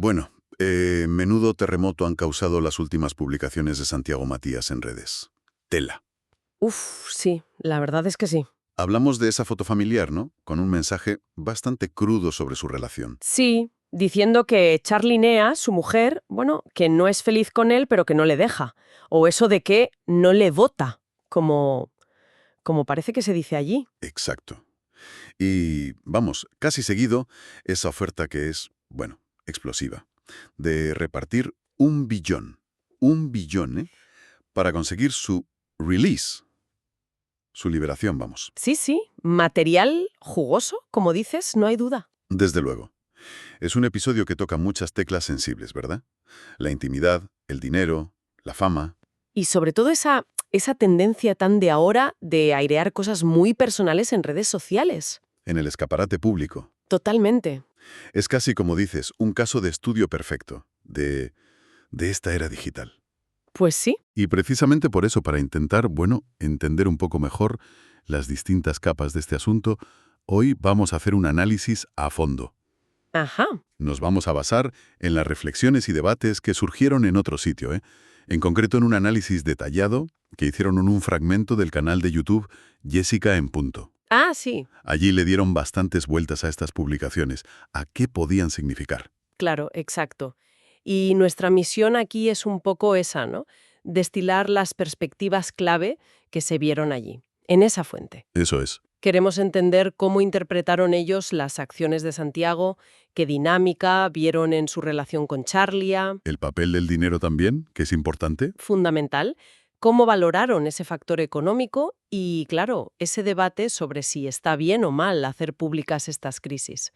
Bueno, menudo terremoto han causado las últimas publicaciones de Santiago Matías en redes. Tela. Uf, sí, la verdad es que sí. Hablamos de esa foto familiar, ¿no? Con un mensaje bastante crudo sobre su relación. Sí, diciendo que Charlie Nea, su mujer, bueno, que no es feliz con él, pero que no le deja. O eso de que no le vota, como parece que se dice allí. Exacto. Y, vamos, casi seguido, esa oferta que es, bueno, explosiva, de repartir 1 billón. 1 billón, ¿eh? Para conseguir su release, su liberación, vamos. Sí, sí, material jugoso, como dices, no hay duda. Desde luego. Es un episodio que toca muchas teclas sensibles, ¿verdad? La intimidad, el dinero, la fama. Y sobre todo esa tendencia tan de ahora de airear cosas muy personales en redes sociales. En el escaparate público. Totalmente. Es casi, como dices, un caso de estudio perfecto de esta era digital. Pues sí. Y precisamente por eso, para intentar, bueno, entender un poco mejor las distintas capas de este asunto, hoy vamos a hacer un análisis a fondo. Ajá. Nos vamos a basar en las reflexiones y debates que surgieron en otro sitio, ¿eh? En concreto en un análisis detallado que hicieron en un fragmento del canal de YouTube Jessica en Punto. Ah, sí. Allí le dieron bastantes vueltas a estas publicaciones, a qué podían significar. Claro, exacto. Y nuestra misión aquí es un poco esa, ¿no? Destilar las perspectivas clave que se vieron allí, en esa fuente. Eso es. Queremos entender cómo interpretaron ellos las acciones de Santiago, qué dinámica vieron en su relación con Charlia, El papel del dinero también, que es importante. fundamental, cómo valoraron ese factor económico y, claro, ese debate sobre si está bien o mal hacer públicas estas crisis.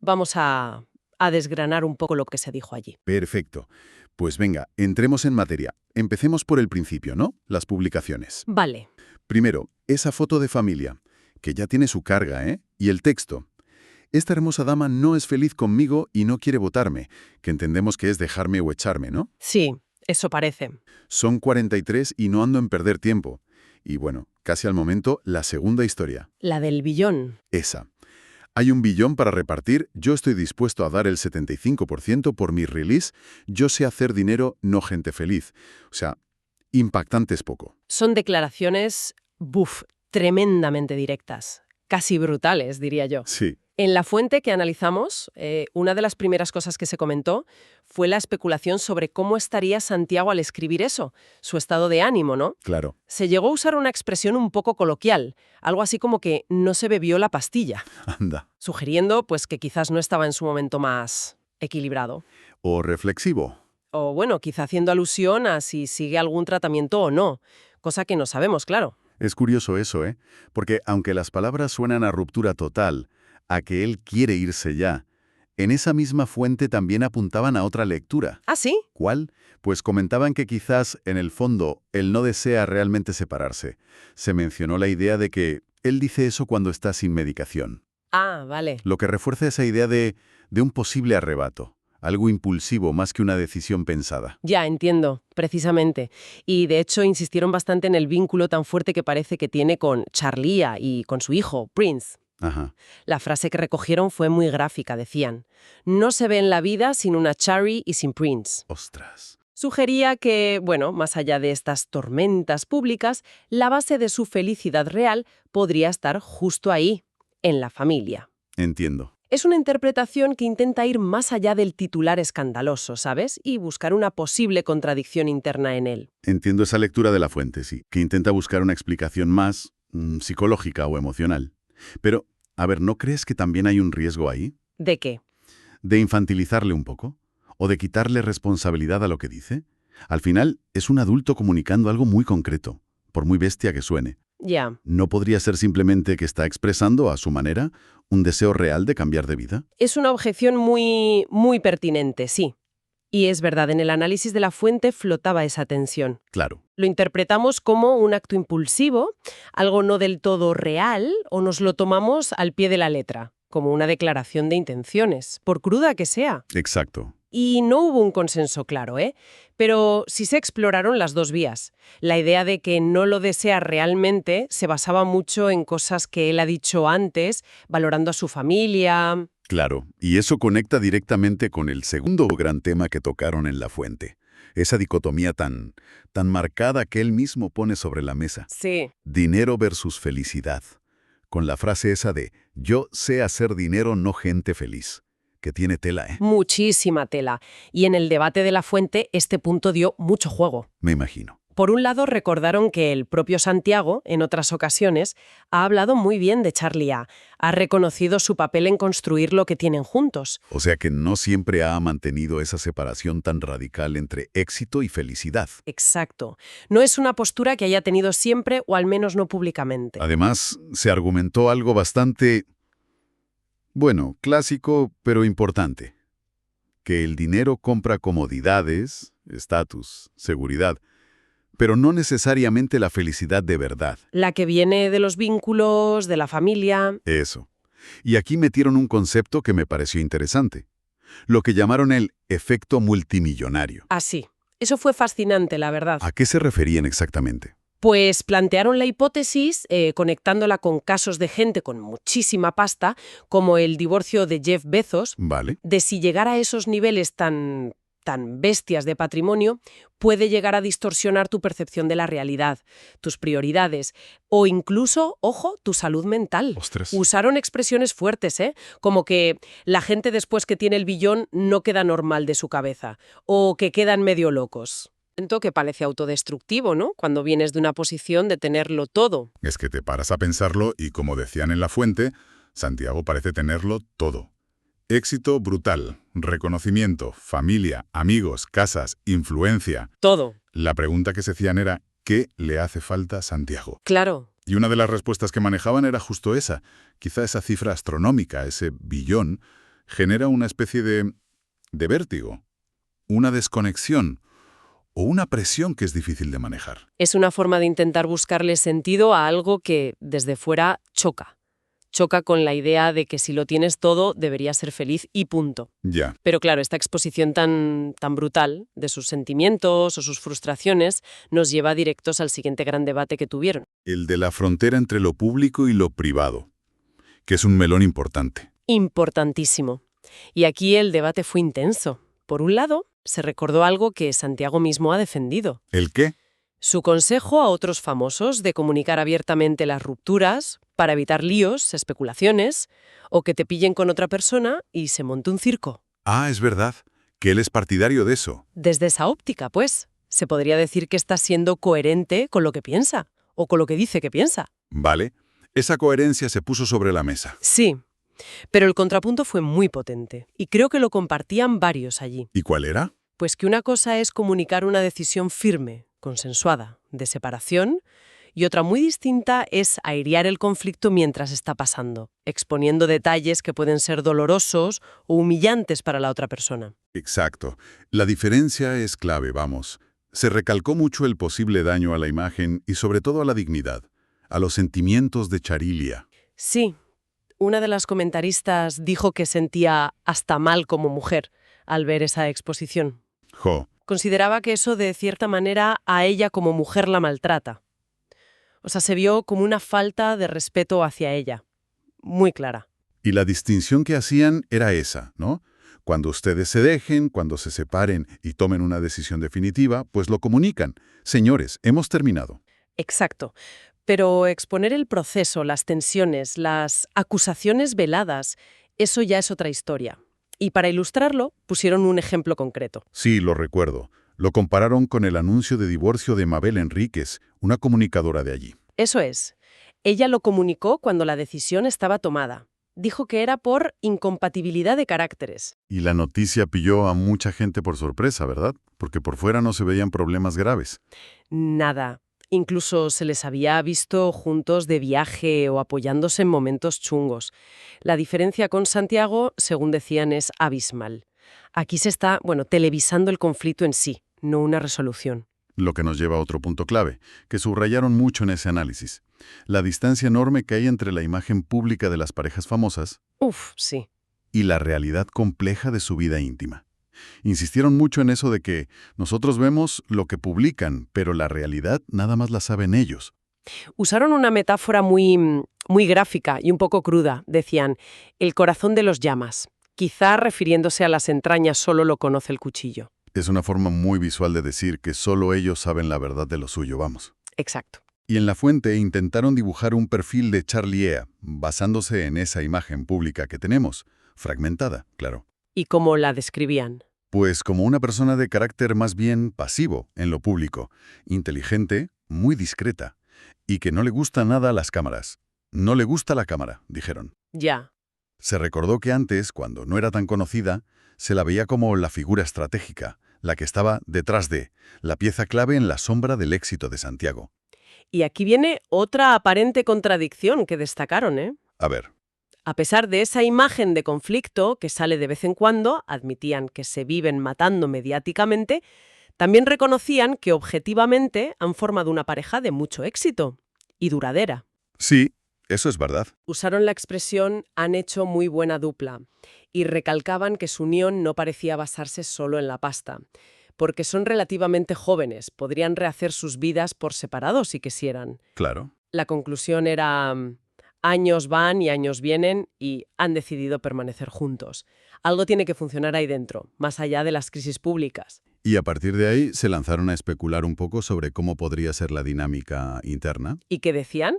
Vamos a desgranar un poco lo que se dijo allí. Perfecto. Pues venga, entremos en materia. Empecemos por el principio, ¿no? Las publicaciones. Vale. Primero, esa foto de familia, que ya tiene su carga, ¿eh? Y el texto. Esta hermosa dama no es feliz conmigo y no quiere votarme, que entendemos que es dejarme o echarme, ¿no? Sí, eso parece. Son 43 y no ando en perder tiempo. Y bueno, casi al momento, la segunda historia. La del billón. Esa. Hay 1 billón para repartir, yo estoy dispuesto a dar el 75% por mi release, yo sé hacer dinero, no gente feliz. O sea, impactante es poco. Son declaraciones, tremendamente directas, casi brutales, diría yo. Sí, En la fuente que analizamos, una de las primeras cosas que se comentó fue la especulación sobre cómo estaría Santiago al escribir eso, su estado de ánimo, ¿no? claro. Se llegó a usar una expresión un poco coloquial, algo así como que no se bebió la pastilla, Anda. sugiriendo pues que quizás no estaba en su momento más equilibrado. O reflexivo. O bueno, quizá haciendo alusión a si sigue algún tratamiento o no, cosa que no sabemos, claro. Es curioso eso, ¿eh? Porque aunque las palabras suenan a ruptura total, a que él quiere irse ya, en esa misma fuente también apuntaban a otra lectura. ¿Ah, sí? ¿Cuál? Pues comentaban que quizás, en el fondo, él no desea realmente separarse. Se mencionó la idea de que él dice eso cuando está sin medicación, Ah, vale. lo que refuerza esa idea de un posible arrebato, algo impulsivo más que una decisión pensada. Ya, entiendo, precisamente. Y de hecho insistieron bastante en el vínculo tan fuerte que parece que tiene con Charlia y con su hijo, Prince. Ajá, La frase que recogieron fue muy gráfica, decían. No se ve en la vida sin una Charlie y sin Prince. ostras. Sugería que, bueno, más allá de estas tormentas públicas, la base de su felicidad real podría estar justo ahí, en la familia. Entiendo. Es una interpretación que intenta ir más allá del titular escandaloso, ¿sabes? Y buscar una posible contradicción interna en él. Entiendo esa lectura de la fuente, sí, que intenta buscar una explicación más psicológica o emocional. Pero, a ver, ¿no crees que también hay un riesgo ahí? ¿De qué? ¿De infantilizarle un poco? ¿O de quitarle responsabilidad a lo que dice? Al final, es un adulto comunicando algo muy concreto, por muy bestia que suene. Ya. ¿No podría ser simplemente que está expresando, a su manera, un deseo real de cambiar de vida? Es una objeción muy pertinente, sí. Y es verdad, en el análisis de la fuente flotaba esa tensión. Claro, Lo interpretamos como un acto impulsivo, algo no del todo real, o nos lo tomamos al pie de la letra, como una declaración de intenciones, por cruda que sea. exacto. Y no hubo un consenso claro, ¿eh? Pero sí se exploraron las dos vías. La idea de que no lo desea realmente se basaba mucho en cosas que él ha dicho antes, valorando a su familia. Claro, y eso conecta directamente con el segundo gran tema que tocaron en La Fuente. Esa dicotomía tan marcada que él mismo pone sobre la mesa. Sí. Dinero versus felicidad. Con la frase esa de, yo sé hacer dinero, no gente feliz. Que tiene tela, ¿eh? Muchísima tela. Y en el debate de La Fuente, este punto dio mucho juego. Me imagino. Por un lado, recordaron que el propio Santiago, en otras ocasiones, ha hablado muy bien de Charlie A. Ha reconocido su papel en construir lo que tienen juntos. O sea que no siempre ha mantenido esa separación tan radical entre éxito y felicidad. Exacto. No es una postura que haya tenido siempre, o al menos no públicamente. Además, se argumentó algo bastante, bueno, clásico, pero importante. Que el dinero compra comodidades, estatus, seguridad, pero no necesariamente la felicidad de verdad. La que viene de los vínculos, de la familia. Eso. Y aquí metieron un concepto que me pareció interesante. Lo que llamaron el efecto multimillonario. Así. Eso fue fascinante, la verdad. ¿A qué se referían exactamente? Pues plantearon la hipótesis, conectándola con casos de gente con muchísima pasta, como el divorcio de Jeff Bezos, Vale. de si llegar a esos niveles tan bestias de patrimonio puede llegar a distorsionar tu percepción de la realidad, tus prioridades o incluso, ojo, tu salud mental. Ostras. Usaron expresiones fuertes, como que la gente después que tiene el billón no queda normal de su cabeza o que quedan medio locos. Que parece autodestructivo, ¿no? Cuando vienes de una posición de tenerlo todo. Es que te paras a pensarlo y, como decían en La Fuente, Santiago parece tenerlo todo. Éxito brutal, reconocimiento, familia, amigos, casas, influencia. Todo. La pregunta que se hacían era, ¿qué le hace falta a Santiago? Claro. Y una de las respuestas que manejaban era justo esa. Quizá esa cifra astronómica, ese billón, genera una especie de vértigo, una desconexión o una presión que es difícil de manejar. Es una forma de intentar buscarle sentido a algo que, desde fuera, choca. Choca con la idea de que si lo tienes todo, deberías ser feliz y punto. Ya. Pero claro, esta exposición tan brutal de sus sentimientos o sus frustraciones nos lleva directos al siguiente gran debate que tuvieron. El de la frontera entre lo público y lo privado, que es un melón importante. Importantísimo. Y aquí el debate fue intenso. Por un lado, se recordó algo que Santiago mismo ha defendido. ¿El qué? Su consejo a otros famosos de comunicar abiertamente las rupturas para evitar líos, especulaciones, o que te pillen con otra persona y se monte un circo. Ah, es verdad, que él es partidario de eso. Desde esa óptica, pues, se podría decir que está siendo coherente con lo que piensa, o con lo que dice que piensa. Vale, esa coherencia se puso sobre la mesa. Sí, pero el contrapunto fue muy potente, y creo que lo compartían varios allí. ¿Y cuál era? Pues que una cosa es comunicar una decisión firme, consensuada, de separación, y otra muy distinta es airear el conflicto mientras está pasando, exponiendo detalles que pueden ser dolorosos o humillantes para la otra persona. Exacto. La diferencia es clave, vamos. Se recalcó mucho el posible daño a la imagen y sobre todo a la dignidad, a los sentimientos de Charilia. Sí, una de las comentaristas dijo que sentía hasta mal como mujer al ver esa exposición. Jo. Consideraba que eso, de cierta manera, a ella como mujer la maltrata. O sea, se vio como una falta de respeto hacia ella. Muy clara. Y la distinción que hacían era esa, ¿no? Cuando ustedes se dejen, cuando se separen y tomen una decisión definitiva, pues lo comunican. Señores, hemos terminado. Exacto. Pero exponer el proceso, las tensiones, las acusaciones veladas, eso ya es otra historia. Y para ilustrarlo, pusieron un ejemplo concreto. Sí, lo recuerdo. Lo compararon con el anuncio de divorcio de Mabel Enríquez, una comunicadora de allí. Eso es. Ella lo comunicó cuando la decisión estaba tomada. Dijo que era por incompatibilidad de caracteres. Y la noticia pilló a mucha gente por sorpresa, ¿verdad? Porque por fuera no se veían problemas graves. Nada. Incluso se les había visto juntos de viaje o apoyándose en momentos chungos. La diferencia con Santiago, según decían, es abismal. Aquí se está, televisando el conflicto en sí, no una resolución. Lo que nos lleva a otro punto clave, que subrayaron mucho en ese análisis. La distancia enorme que hay entre la imagen pública de las parejas famosas Sí. y la realidad compleja de su vida íntima. Insistieron mucho en eso de que nosotros vemos lo que publican, pero la realidad nada más la saben ellos. Usaron una metáfora muy muy gráfica y un poco cruda. Decían, el corazón de los llamas. Quizá refiriéndose a las entrañas solo lo conoce el cuchillo. Es una forma muy visual de decir que solo ellos saben la verdad de lo suyo, vamos. Exacto. Y en la fuente intentaron dibujar un perfil de Charliea, basándose en esa imagen pública que tenemos, fragmentada, claro. ¿Y cómo la describían? Pues como una persona de carácter más bien pasivo en lo público, inteligente, muy discreta, y que no le gusta nada a las cámaras. No le gusta la cámara, dijeron. Ya. Se recordó que antes, cuando no era tan conocida, se la veía como la figura estratégica, la que estaba detrás de, la pieza clave en la sombra del éxito de Santiago. Y aquí viene otra aparente contradicción que destacaron, ¿eh? A ver, A pesar de esa imagen de conflicto que sale de vez en cuando, admitían que se viven matando mediáticamente, también reconocían que objetivamente han formado una pareja de mucho éxito y duradera. sí, eso es verdad. Usaron la expresión «han hecho muy buena dupla» y recalcaban que su unión no parecía basarse solo en la pasta, porque son relativamente jóvenes, podrían rehacer sus vidas por separado si quisieran. Claro. La conclusión era años van y años vienen y han decidido permanecer juntos. Algo tiene que funcionar ahí dentro, más allá de las crisis públicas. Y a partir de ahí se lanzaron a especular un poco sobre cómo podría ser la dinámica interna. ¿Y qué decían?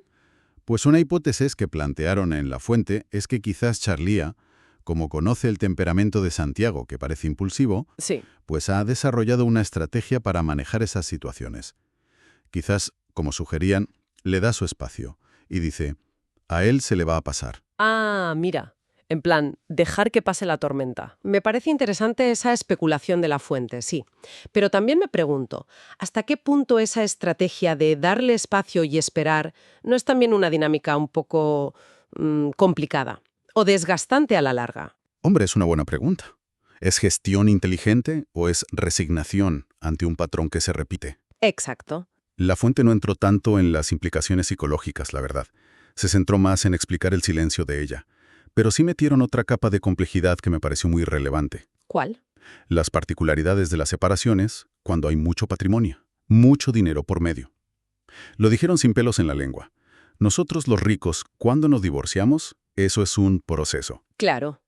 Pues una hipótesis que plantearon en la fuente es que quizás Charliea, como conoce el temperamento de Santiago, que parece impulsivo, Sí. pues ha desarrollado una estrategia para manejar esas situaciones. Quizás, como sugerían, le da su espacio y dice, a él se le va a pasar. Ah, mira. En plan, dejar que pase la tormenta. Me parece interesante esa especulación de la fuente, sí. Pero también me pregunto, ¿hasta qué punto esa estrategia de darle espacio y esperar no es también una dinámica un poco complicada o desgastante a la larga? Hombre, es una buena pregunta. ¿Es gestión inteligente o es resignación ante un patrón que se repite? Exacto. La fuente no entró tanto en las implicaciones psicológicas, la verdad. Se centró más en explicar el silencio de ella. Pero sí metieron otra capa de complejidad que me pareció muy relevante. ¿Cuál? Las particularidades de las separaciones cuando hay mucho patrimonio, mucho dinero por medio. Lo dijeron sin pelos en la lengua. Nosotros los ricos, cuando nos divorciamos, eso es un proceso. Claro.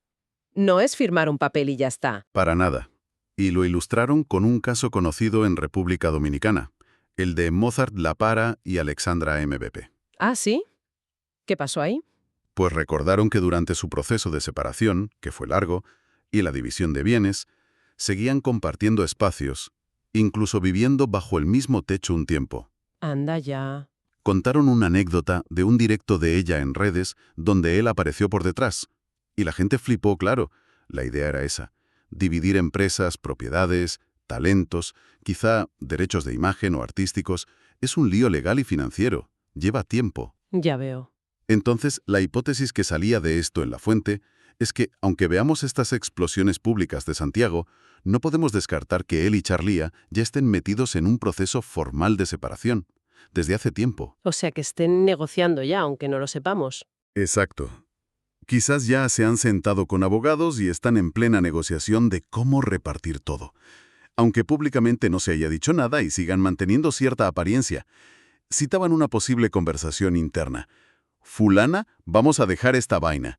No es firmar un papel y ya está. Para nada. Y lo ilustraron con un caso conocido en República Dominicana, el de Mozart La Para y Alexandra MVP. ¿Ah, sí? ¿Qué pasó ahí? Pues recordaron que durante su proceso de separación, que fue largo, y la división de bienes, seguían compartiendo espacios, incluso viviendo bajo el mismo techo un tiempo. Anda ya. Contaron una anécdota de un directo de ella en redes donde él apareció por detrás. Y la gente flipó, claro. La idea era esa. Dividir empresas, propiedades, talentos, quizá derechos de imagen o artísticos. Es un lío legal y financiero. Lleva tiempo. Ya veo. Entonces, la hipótesis que salía de esto en la fuente es que, aunque veamos estas explosiones públicas de Santiago, no podemos descartar que él y Charliea ya estén metidos en un proceso formal de separación, desde hace tiempo. O sea, que estén negociando ya, aunque no lo sepamos. Exacto. Quizás ya se han sentado con abogados y están en plena negociación de cómo repartir todo. Aunque públicamente no se haya dicho nada y sigan manteniendo cierta apariencia, citaban una posible conversación interna. Fulana, vamos a dejar esta vaina,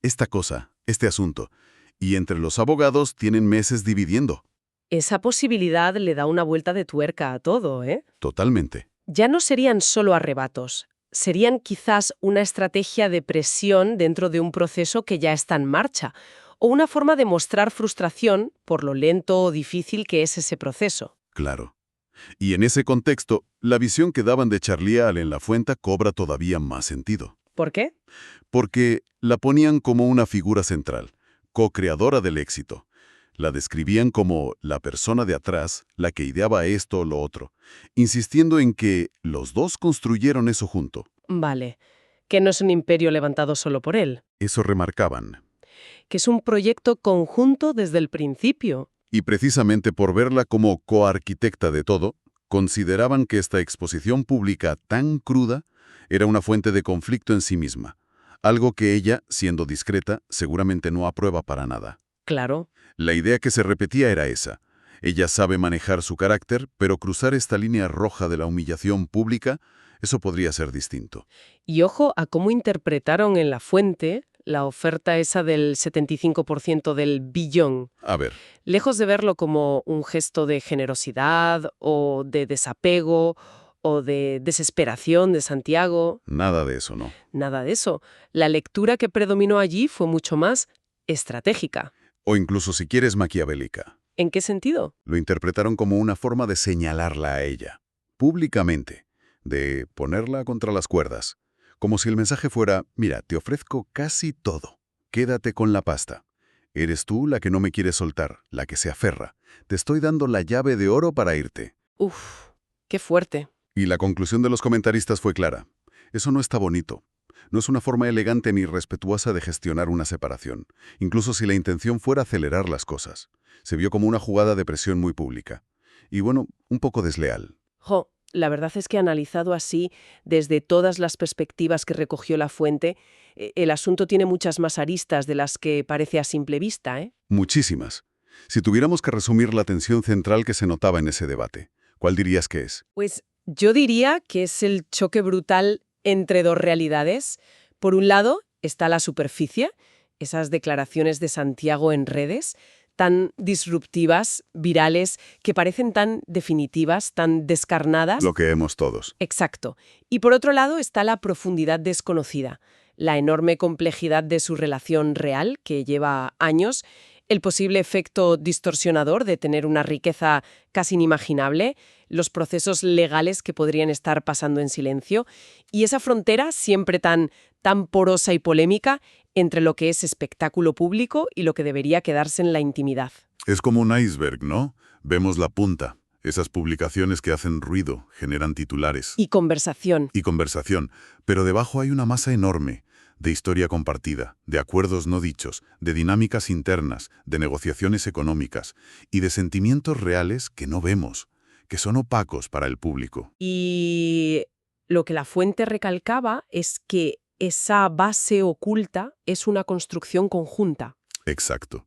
esta cosa, este asunto. Y entre los abogados tienen meses dividiendo. Esa posibilidad le da una vuelta de tuerca a todo, ¿eh? Totalmente. Ya no serían solo arrebatos. Serían quizás una estrategia de presión dentro de un proceso que ya está en marcha, o una forma de mostrar frustración por lo lento o difícil que es ese proceso. Claro. Y en ese contexto, la visión que daban de Charliea en la fuente cobra todavía más sentido. ¿Por qué? Porque la ponían como una figura central, co-creadora del éxito. La describían como la persona de atrás, la que ideaba esto o lo otro, insistiendo en que los dos construyeron eso junto. Vale, que no es un imperio levantado solo por él, Eso remarcaban. que es un proyecto conjunto desde el principio. Y precisamente por verla como coarquitecta de todo, consideraban que esta exposición pública tan cruda era una fuente de conflicto en sí misma, algo que ella, siendo discreta, seguramente no aprueba para nada. Claro. La idea que se repetía era esa. Ella sabe manejar su carácter, pero cruzar esta línea roja de la humillación pública Eso podría ser distinto. Y ojo a cómo interpretaron en La Fuente la oferta esa del 75% del billón. A ver, Lejos de verlo como un gesto de generosidad o de desapego o de desesperación de Santiago, nada de eso, ¿no? nada de eso. La lectura que predominó allí fue mucho más estratégica. O incluso si quieres maquiavélica. ¿En qué sentido? Lo interpretaron como una forma de señalarla a ella, públicamente, de ponerla contra las cuerdas. Como si el mensaje fuera, mira, te ofrezco casi todo. Quédate con la pasta. Eres tú la que no me quiere soltar, la que se aferra. Te estoy dando la llave de oro para irte. Uf, qué fuerte. Y la conclusión de los comentaristas fue clara. Eso no está bonito. No es una forma elegante ni respetuosa de gestionar una separación, incluso si la intención fuera acelerar las cosas. Se vio como una jugada de presión muy pública. Y bueno, un poco desleal. Jo, la verdad es que analizado así, desde todas las perspectivas que recogió La Fuente, el asunto tiene muchas más aristas de las que parece a simple vista, ¿eh? Muchísimas. Si tuviéramos que resumir la tensión central que se notaba en ese debate, ¿cuál dirías que es? Pues yo diría que es el choque brutal entre dos realidades. Por un lado está la superficie, esas declaraciones de Santiago en redes, tan disruptivas, virales, que parecen tan definitivas, tan descarnadas. Lo que hemos todos. Exacto. Y por otro lado está la profundidad desconocida, la enorme complejidad de su relación real, que lleva años, el posible efecto distorsionador de tener una riqueza casi inimaginable, los procesos legales que podrían estar pasando en silencio, y esa frontera siempre tan porosa y polémica entre lo que es espectáculo público y lo que debería quedarse en la intimidad. Es como un iceberg, ¿no? Vemos la punta, esas publicaciones que hacen ruido, generan titulares. Y conversación. Y conversación, pero debajo hay una masa enorme de historia compartida, de acuerdos no dichos, de dinámicas internas, de negociaciones económicas y de sentimientos reales que no vemos, que son opacos para el público. Y lo que La Fuente recalcaba es que esa base oculta es una construcción conjunta. Exacto.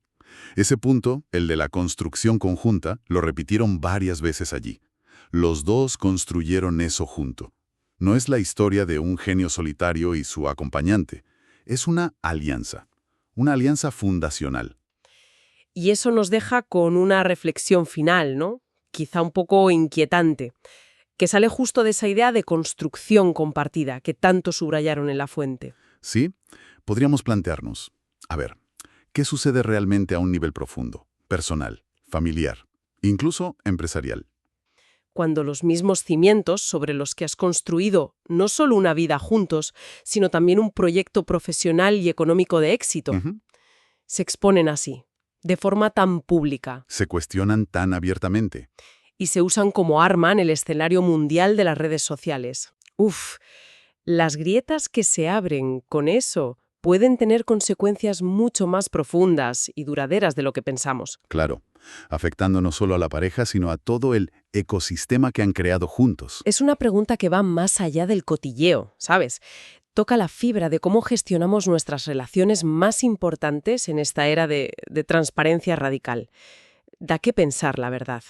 Ese punto, el de la construcción conjunta, lo repitieron varias veces allí. Los dos construyeron eso junto. No es la historia de un genio solitario y su acompañante. Es una alianza fundacional. Y eso nos deja con una reflexión final, ¿no? Quizá un poco inquietante, que sale justo de esa idea de construcción compartida que tanto subrayaron en La Fuente. ¿Sí? Podríamos plantearnos, a ver, ¿qué sucede realmente a un nivel profundo, personal, familiar, incluso empresarial? Cuando los mismos cimientos sobre los que has construido no solo una vida juntos, sino también un proyecto profesional y económico de éxito, se exponen así, de forma tan pública. Se cuestionan tan abiertamente. Y se usan como arma en el escenario mundial de las redes sociales. Uf, las grietas que se abren con eso pueden tener consecuencias mucho más profundas y duraderas de lo que pensamos. Claro, afectando no solo a la pareja, sino a todo el ecosistema que han creado juntos. Es una pregunta que va más allá del cotilleo, ¿sabes? Toca la fibra de cómo gestionamos nuestras relaciones más importantes en esta era de transparencia radical. Da que pensar, la verdad.